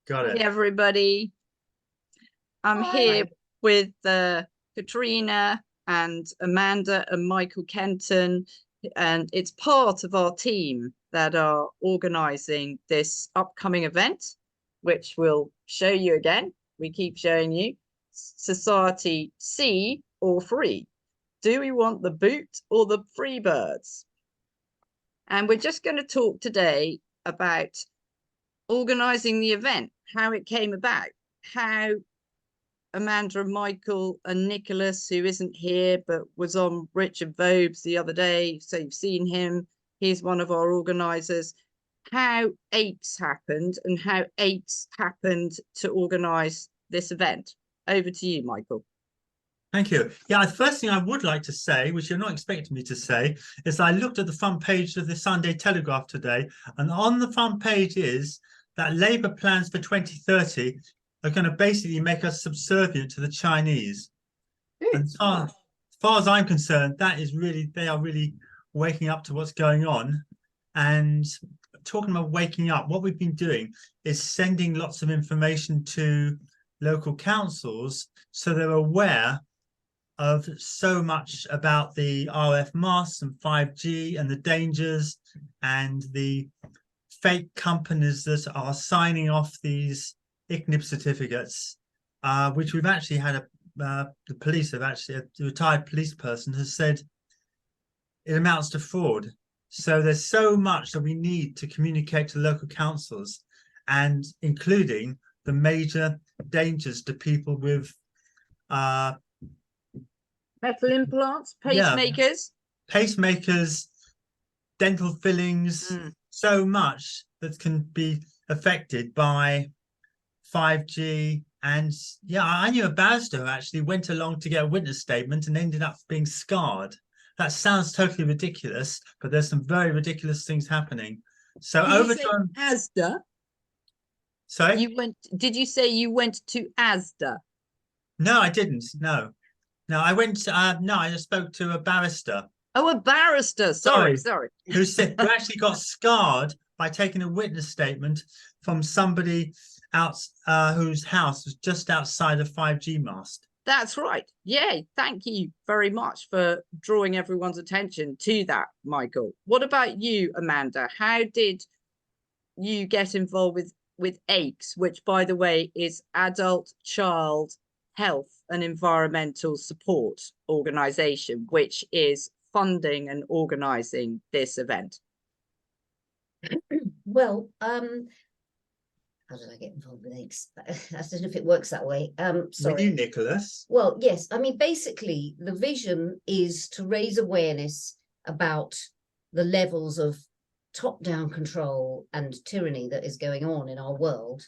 Got it. Hey everybody. I'm here with Katrina and Amanda and Michael Kenton, and it's part of our team that are organising this upcoming event, which we'll show you again. We keep showing you. Society C or free. Do we want the boot or the free birds? And we're just going to talk today about organising the event, how it came about, how Amanda and Michael and Nicholas, who isn't here but was on Richard Vobes the other day, so you've seen him, he's one of our organisers, how ACHES happened and how ACHES happened to organise this event. Over to you, Michael. Thank you. Yeah, the first thing I would like to say, which you're not expecting me to say, is I looked at the front page of the Sunday Telegraph today, and on the front page is that Labour plans for 2030 are going to basically make us subservient to the Chinese. And as far as I'm concerned, that is really, they are really waking up to what's going on. And talking about waking up, what we've been doing is sending lots of information to local councils so they're aware of so much about the RF masks and 5G and the dangers and the fake companies that are signing off these ICNIRP certificates, which we've actually had the police have actually, a retired police person has said it amounts to fraud. So there's so much that we need to communicate to local councils, and including the major dangers to people with metal implants, pacemakers, pacemakers, dental fillings, so much that can be affected by 5G. And yeah, I knew a barrister who actually went along to get a witness statement and ended up being scarred. That sounds totally ridiculous, but there's some very ridiculous things happening. So over to ASDA. Sorry? Did you say you went to ASDA? No, I didn't. No, I went. No, I just spoke to a barrister. Oh, a barrister. Sorry. Who actually got scarred by taking a witness statement from somebody whose house was just outside a 5G mast. That's right. Yay. Thank you very much for drawing everyone's attention to that, Michael. What about you, Amanda? How did you get involved with ACHES, which, by the way, is Adult Child Health and Environmental Support Organisation, which is funding and organising this event? Well, how did I get involved with ACHES? I don't know if it works that way. Sorry. With you, Nicholas? Well, yes. I mean, basically, the vision is to raise awareness about the levels of top-down control and tyranny that is going on in our world.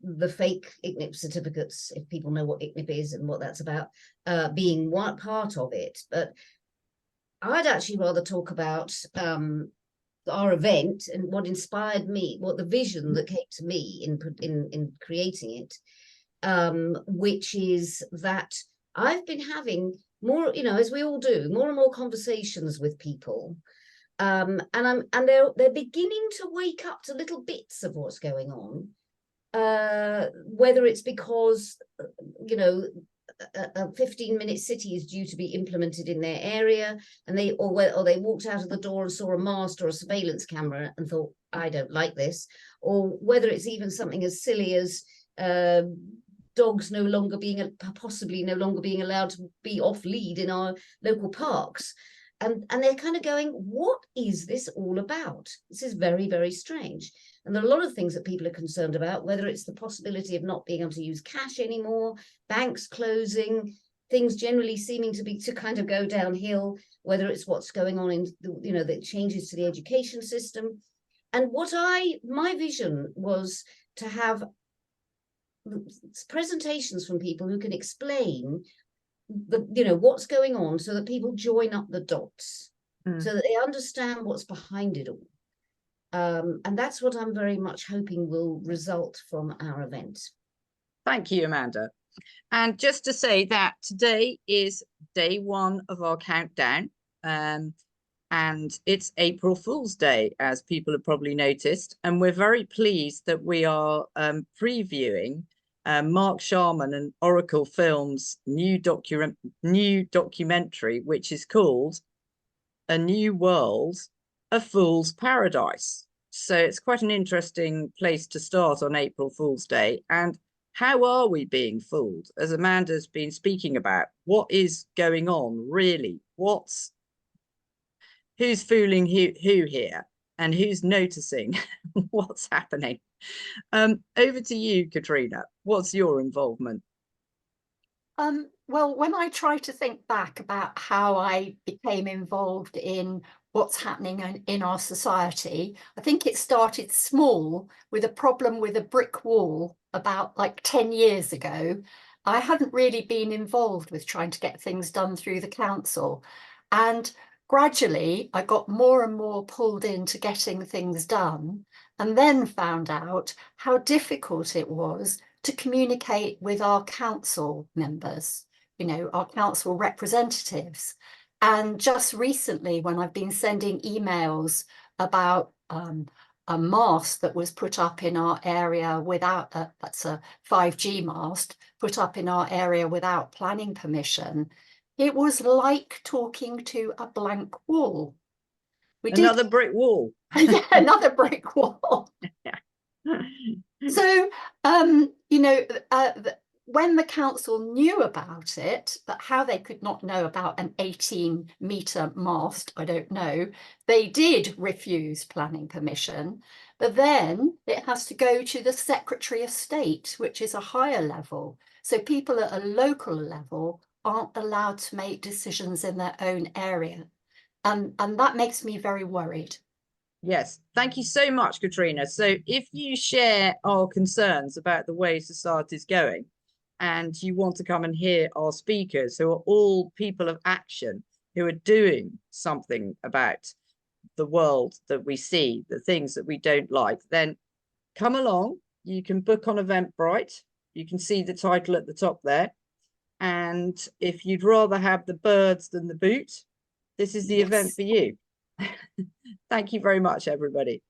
The fake ICNIRP certificates, if people know what ICNIRP is and what that's about, being one part of it. But I'd actually rather talk about our event and what inspired me, what the vision that came to me in creating it, which is that I've been having more, as we all do, more and more conversations with people, and they're beginning to wake up to little bits of what's going on, whether it's because a 15-minute city is due to be implemented in their area, and they walked out of the door and saw a mast or a surveillance camera and thought, I don't like this, or whether it's even something as silly as dogs possibly no longer being allowed to be off lead in our local parks, and they're kind of going, what is this all about? This is very, very strange. And there are a lot of things that people are concerned about, whether it's the possibility of not being able to use cash anymore, banks closing, things generally seeming to kind of go downhill, whether it's what's going on in the changes to the education system. And my vision was to have presentations from people who can explain what's going on, so that people join up the dots, so that they understand what's behind it all. And that's what I'm very much hoping will result from our event. Thank you, Amanda. And just to say that today is day one of our countdown. And it's April Fool's Day, as people have probably noticed. And we're very pleased that we are previewing Mark Sharman and Oracle Films' new documentary, which is called A New World, A Fool's Paradise. So it's quite an interesting place to start on April Fool's Day. And how are we being fooled? As Amanda's been speaking about, what is going on really? Who's fooling who here, and who's noticing what's happening? Over to you, Katrina. What's your involvement? Well, when I try to think back about how I became involved in what's happening in our society, I think it started small with a problem with a brick wall about like 10 years ago. I hadn't really been involved with trying to get things done through the council. And gradually, I got more and more pulled into getting things done, and then found out how difficult it was to communicate with our council members, you know, our council representatives. And just recently, when I've been sending emails about a mast that was put up in our area without, that's a 5G mast, put up in our area without planning permission, it was like talking to a blank wall. Another brick wall. Yeah, another brick wall. So, you know, when the council knew about it, but how they could not know about an 18-metre mast, I don't know, they did refuse planning permission. But then it has to go to the Secretary of State, which is a higher level. So people at a local level aren't allowed to make decisions in their own area. And that makes me very worried. Yes, thank you so much, Katrina. So if you share our concerns about the way society is going, and you want to come and hear our speakers, who are all people of action, who are doing something about the world that we see, the things that we don't like, then come along. You can book on Eventbrite. You can see the title at the top there. And if you'd rather have the birds than the boot, this is the event for you. Thank you very much, everybody.